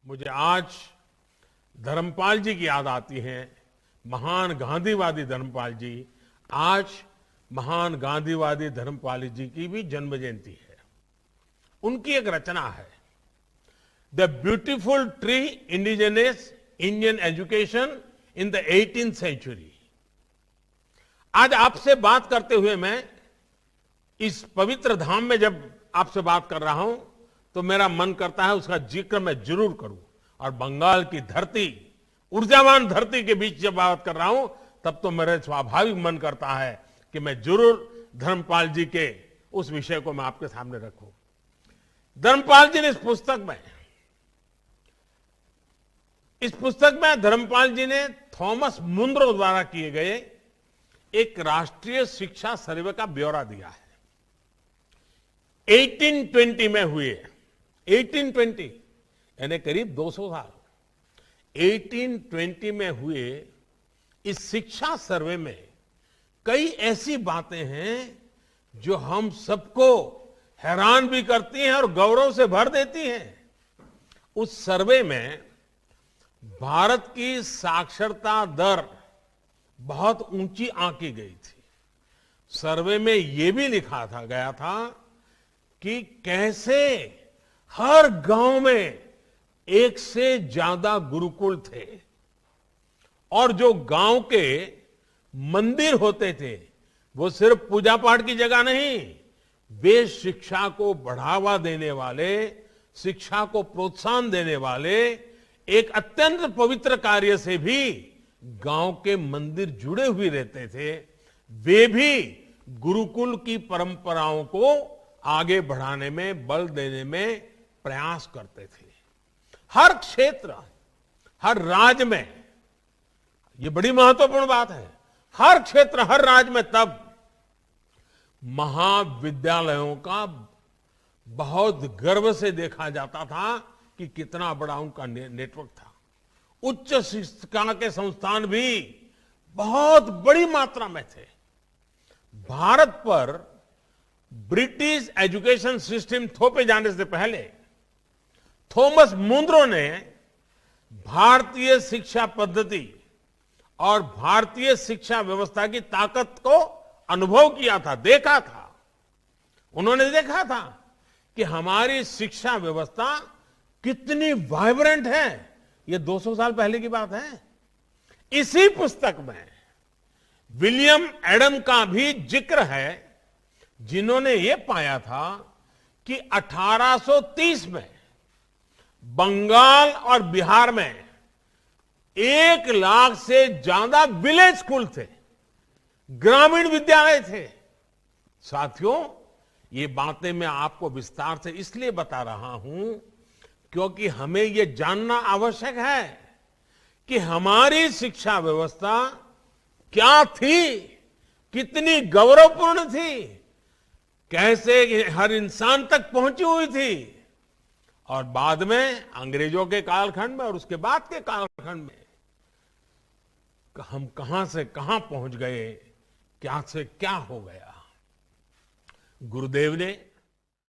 मुझे आज धर्मपाल जी की याद आती है। महान गांधीवादी धर्मपाल जी। आज महान गांधीवादी धर्मपाल जी की भी जन्म जयंती है। उनकी एक रचना है, the beautiful tree indigenous Indian education in the 18th century. आज आपसे बात करते हुए मैं इस पवित्र धाम में जब आपसे बात कर रहा हूं तो मेरा मन करता है उसका जिक्र मैं जरूर करूं। और बंगाल की धरती, ऊर्जावान धरती के बीच जब बात कर रहा हूं तब तो मेरे स्वाभाविक मन करता है कि मैं जरूर धर्मपाल जी के उस विषय को मैं आपके सामने रखूं। धर्मपाल जी ने इस पुस्तक में धर्मपाल जी ने थॉमस मुनरो द्वारा किए गए एक राष्ट्रीय शिक्षा सर्वे का ब्यौरा दिया है। 1820 में हुए, 1820 यानी करीब 200 साल, 1820 में हुए इस शिक्षा सर्वे में कई ऐसी बातें हैं जो हम सबको हैरान भी करती हैं और गौरव से भर देती हैं। उस सर्वे में भारत की साक्षरता दर बहुत ऊंची आंकी गई थी। सर्वे में यह भी लिखा गया था कि कैसे हर गांव में एक से ज्यादा गुरुकुल थे और जो गांव के मंदिर होते थे वो सिर्फ पूजा पाठ की जगह नहीं, वे शिक्षा को बढ़ावा देने वाले, शिक्षा को प्रोत्साहन देने वाले एक अत्यंत पवित्र कार्य से भी गांव के मंदिर जुड़े हुए रहते थे। वे भी गुरुकुल की परंपराओं को आगे बढ़ाने में, बल देने में प्रयास करते थे। हर क्षेत्र, हर राज्य में, यह बड़ी महत्वपूर्ण बात है, हर क्षेत्र, हर राज्य में तब महाविद्यालयों का बहुत गर्व से देखा जाता था कि कितना बड़ा उनका नेटवर्क था। उच्च शिक्षा के संस्थान भी बहुत बड़ी मात्रा में थे। भारत पर ब्रिटिश एजुकेशन सिस्टम थोपे जाने से पहले थॉमस मुनरो ने भारतीय शिक्षा पद्धति और भारतीय शिक्षा व्यवस्था की ताकत को अनुभव किया था, देखा था। उन्होंने देखा था कि हमारी शिक्षा व्यवस्था कितनी वाइब्रेंट है। यह 200 साल पहले की बात है। इसी पुस्तक में विलियम एडम का भी जिक्र है, जिन्होंने यह पाया था कि 1830 में बंगाल और बिहार में 1 लाख से ज्यादा विलेज स्कूल थे, ग्रामीण विद्यालय थे। साथियों, ये बातें मैं आपको विस्तार से इसलिए बता रहा हूं क्योंकि हमें यह जानना आवश्यक है कि हमारी शिक्षा व्यवस्था क्या थी, कितनी गौरवपूर्ण थी, कैसे हर इंसान तक पहुंची हुई थी और बाद में अंग्रेजों के कालखंड में और उसके बाद के कालखंड में हम कहां से कहां पहुंच गए, क्या से क्या हो गया। गुरुदेव ने